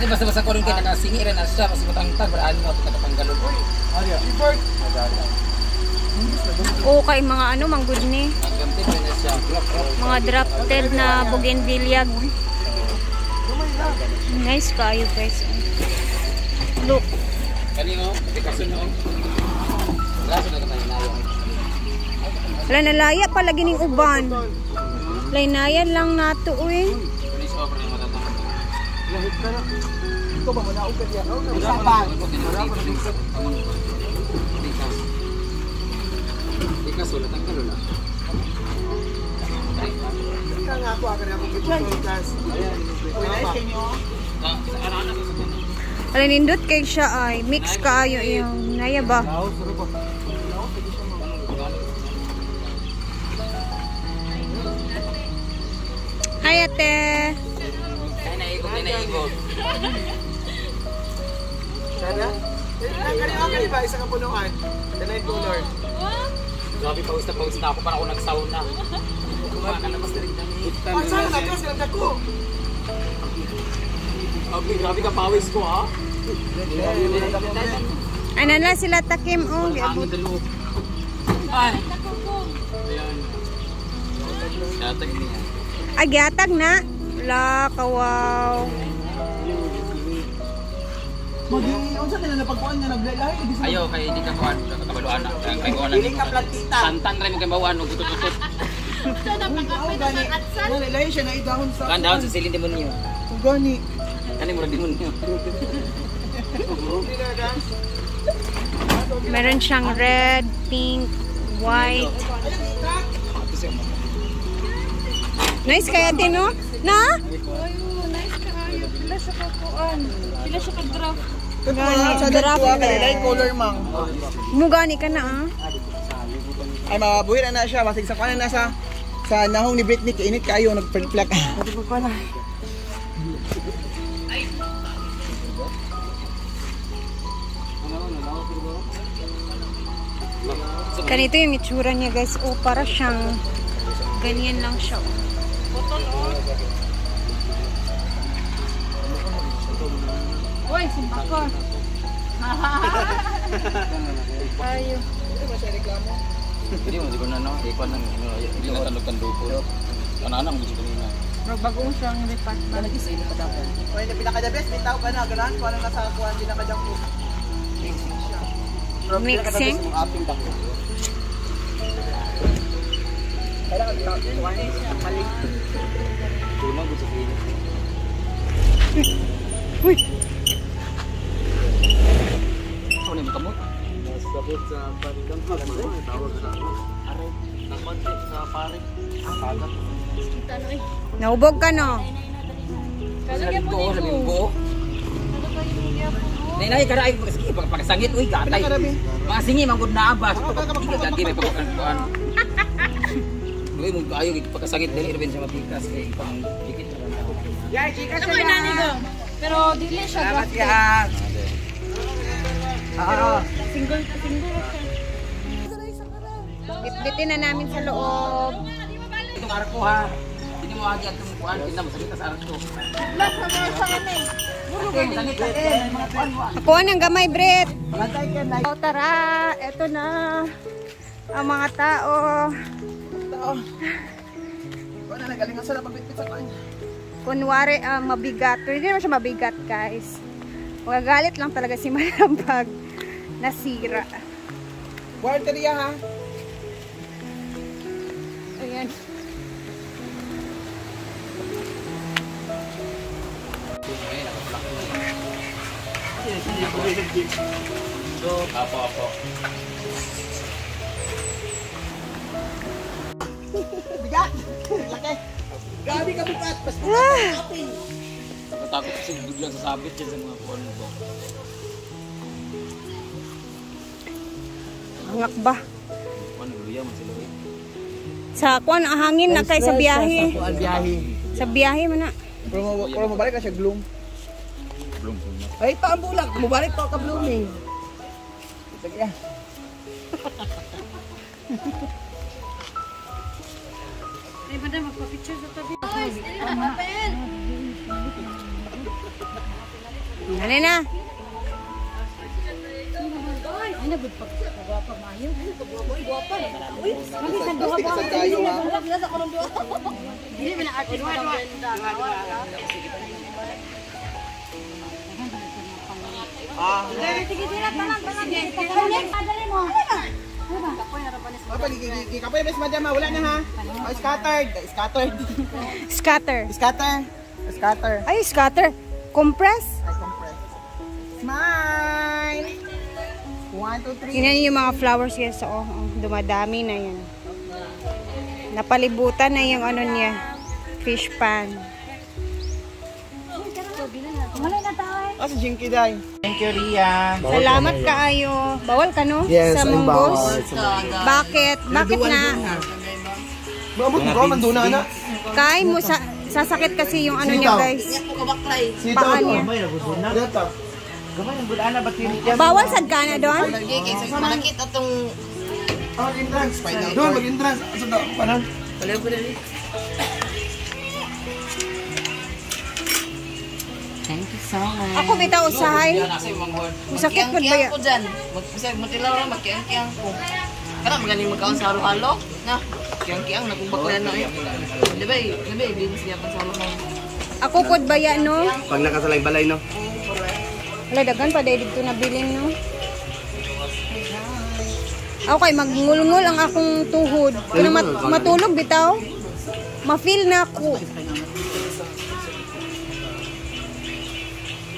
Di basta-basta ko rin kayo nakasingi rin na siya kasi matangtag, maraan mo ito nakapanggalog. Okay, mga ano, manggod ni. Hanggang tip na siya. Mga drafted na bougainvillea. Nice kayo guys. Look. Kanino, Picasso no. Laso na tayo nayo. Wala nalaya pala gining uban. Laynayan lang nato uy. Police over na matatang. Lahit ka na. Ito ba manaog ka diya? Usapan. Picasso na tangkalo na. Ika nga ako akan ako pagkas. Ayan. Nice kanyo. Ano-ano sa kanino? Wala nindot kay siya ay mix kaayo yung naya ba? Hi ate. Ay naikot. Sana? Kanino ba? Isa kang punuan. The night color. Grabe, pawis na ako para ako nag-sauna. Kumakalabas na rin kami. Ang sana na kasi ang dako. Okay, grabe ka pawis ko ha. Ano na sila takim oh. Hangin na loob. Ay. Ayan. Datag niya. Ay giatag na. La kawaw. Unsa nila napagkuan nga naglahi? Ayo kay hindi ka kuan kakabaluan na. Kay kuan na. Dili ka plantita. Santan ray mo kay bawaan og tututut. Nalilay siya na idahon sa. Kan daon sa silin demonyo. Gani. Kani mo demonyo. Meron siyang red, pink, white. Nice kaya din no? Na? Nice kaayo. Pila siya kakuan. Pila siya ka-draft. Sa dalawa kanilay color mang. Mugani ka na ah. Ay mabuhi na siya basig sa kanan nasa sa nahong ni Britney kainit kayo nagplak. Ganito yung itsura niya guys. Oh, para siyang ganyan lang siya. Uy, simpa ko. Ayo. Hindi mo siguro na no, ikuan nang hindi na tanukan dupo. Kanana mo gusto kanina. Bagong siyang department. Nag-isa pa dapat. Oy, na pinaka the best bitaw ka na ganahan ko lang nasa kuan pinaka-jump ko. Mixing. Aping dako. Kailangan kuan maling. Tulong gusto ko ini. Uy. Ano mo kamot? Sabot sa panikan ko tawag sa ako. Aray, nakonti sa pare. Ang pagat. Naubog ka no? Kalagyan mo Ko, dito. sabi mo. Nay karay sige pagkasangit uy gatay. Mga singi manggod na abas. Hindi ka gagi may pagkuan. Uy mo kayo pagkasangit dili rin sa mapikas kay pang dikit na lang. Yay, chika Ako nani ko. Pero dili siya Salamat drafted. yan. Single to single. Bitbitin na namin sa loob. Itong arko ha. Hindi mo agi atong kuan kita mo sakit sa arko. Lahat sa mga sa kanay. Ako ng gamay, Bret. Matay ka na. O tara, eto na ang mga tao. Kuan na nagalingan sa pagbitbit sa kuan. Kunwari mabigat. Pero hindi naman siya mabigat, guys. Magagalit lang talaga si Madam pag nasira. Quarteria ha. Ayan. Apo. Bigat. Laki. Gabi ka bigat. Basta kapin. Natakot kasi biglang sasabit dyan sa mga kuan ko. Hangak ba? Kuan luya man sila. Sa kuan ang hangin na kay sa biyahe. Kuan biyahe. Sa biyahe man na. Pero mabalik na siya gloom. Bloom. Ay, paambulang. Mabalik to ka blooming. Sige ya. Ay, banda magpa-picture sa tabi. Guys, dili na papel. Ano na? Ay, nagod pag gwapa mayo. Gwapa. Uy, Kastig kayo ha. Dili man ang artist ng Brenda. Sige, dila tanan. Padali mo. Kapoy, bes madam ha. Wala na ha. Oh, scattered. Scatter. Ay, scatter. Compress. Ay, compress. Smile! 1, 2, 3. Tingnan niyo yung mga flowers guys. Oh, dumadami na yan. Napalibutan na yung ano niya. Fish pan. Malay na tayo. Oh, si Jinky Day. Thank you, Ria. Salamat kaayo. Bawal ka no? Yes, sa I'm munggos? bawal. Bakit? Bakit na? Maabot mo ko, manduna na. Kain mo sasakit kasi yung ano niya guys. Paa niya. Dito. Bawal sad ka na doon? Malakit atong Oh, entrance. Doon, mag-entrance. Asa daw? Paano? Thank you so much. Ako bitaw usahay. Nasa yung mga word. Masakit po ba yan? ko dyan. Magtilaw lang, magkiyang-kiyang ko. Kana magaling magkaon sa halo-halo. Na, kiyang-kiyang, nakumbak na yun. Libay, bilis niya pa sa halo-halo. Ako pod baya no? Pag nakasalay balay, no? Wala dagan pa dahil dito nabilin no? Okay, magngulngul ang akong tuhod. Kung matulog bitaw, ma-feel na ako.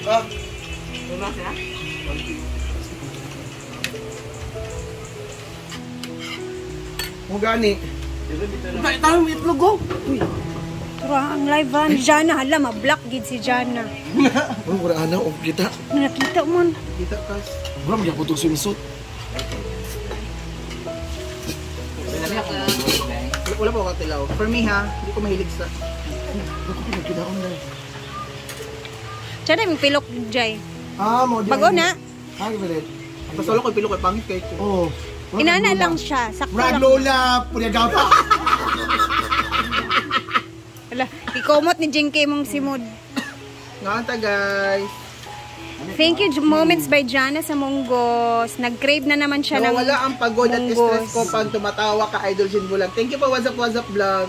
Ah. Mo gani. Bakit tayo may itlog ko? Tura, ang live ha, ni Jana. Hala, ma-block gid si Jana. Oh, wala ana og kita. Nakita mo. Kita kas. Wala mo putog swimsuit. Wala po katilaw. For me ha, hindi ko mahilig sa. Ako pinagkidaon na. Jana, yung pilok Jay. Ah, mo di. Bago na. Ha, gibilit. Basta ko pilo kay pangit kay ko. Oh. Inana lang siya. Sakto Rag lang. Lola, pulyagaw pa. Hala, ikomot ni Jinky mong simod. Nganta guys. Thank you, Moments by Jana sa Munggos. Nag-crave na naman siya ng Wala ang pagod at munggos. stress ko pag tumatawa ka, Idol Shin Bulang. Thank you po, what's up vlog.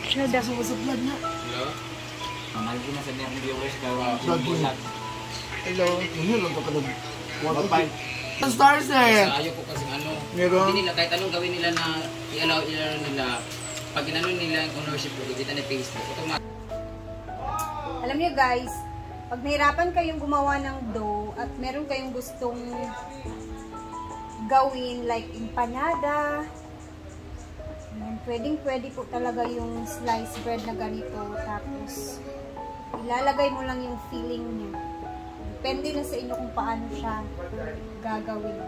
Siya daw. What's up vlog na? Hello? Mahal ko na sa mga viewers ka. Hello. Ano lang ito ka nag 1.5. Stars eh. Ayaw ko kasi ano. Meron? Hindi nila, kahit anong gawin nila na i-allow nila, pag inano nila yung ownership ko, kita na Facebook. Automatic. Alam niyo guys, pag nahirapan kayong gumawa ng dough at meron kayong gustong gawin like empanada, pwedeng-pwede po talaga yung sliced bread na ganito. Tapos, ilalagay mo lang yung filling niya. Depende na sa inyo kung paano siya gagawin.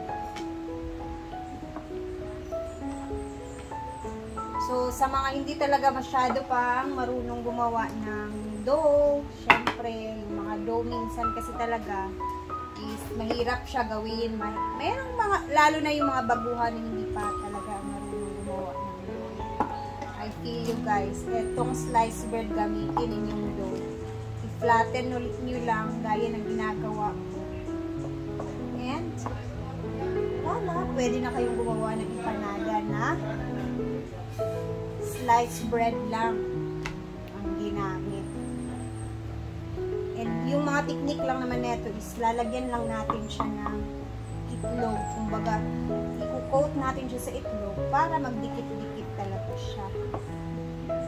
So, sa mga hindi talaga masyado pang marunong gumawa ng dough, syempre, yung mga dough minsan kasi talaga is mahirap siya gawin. Mayroong mga, lalo na yung mga baguhan na hindi pa talaga marunong gumawa ng dough. I feel you guys, etong sliced bread gamitin inyong dough. I-flatten ulit nyo lang gaya ng ginagawa ko. And, wala, pwede na kayong gumawa ng empanada na sliced bread lang ang ginamit. And yung mga technique lang naman nito is lalagyan lang natin siya ng itlog. Kumbaga, i-coat natin siya sa itlog para magdikit-dikit talaga siya.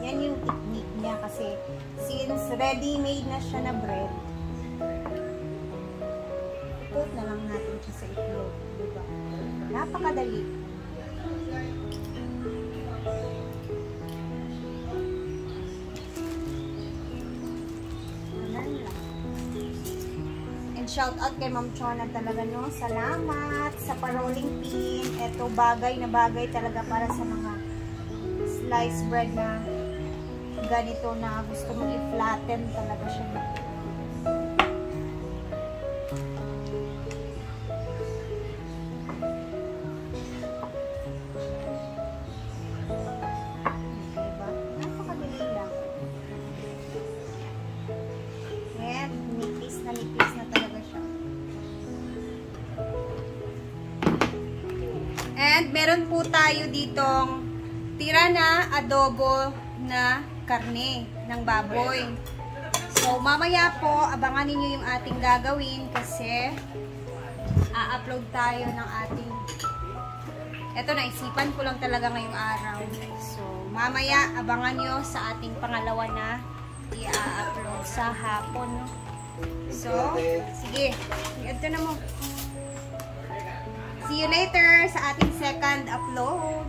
Yan yung technique niya kasi since ready-made na siya na bread, i-coat na lang natin siya sa itlog. Diba? Napakadali. And shout out kay Ma'am Chona talaga, no? Salamat sa pa-rolling pin. Ito bagay na bagay talaga para sa mga sliced bread na ganito na gusto mong i-flatten talaga siya. Diba? Napakadali lang. And nipis na meron po tayo ditong tira na adobo na karne ng baboy. So, mamaya po, abangan ninyo yung ating gagawin kasi a-upload tayo ng ating... Ito, naisipan ko lang talaga ngayong araw. So, mamaya, abangan nyo sa ating pangalawa na i-upload sa hapon. No? So, sige. Ito na mo. See you later sa ating second upload.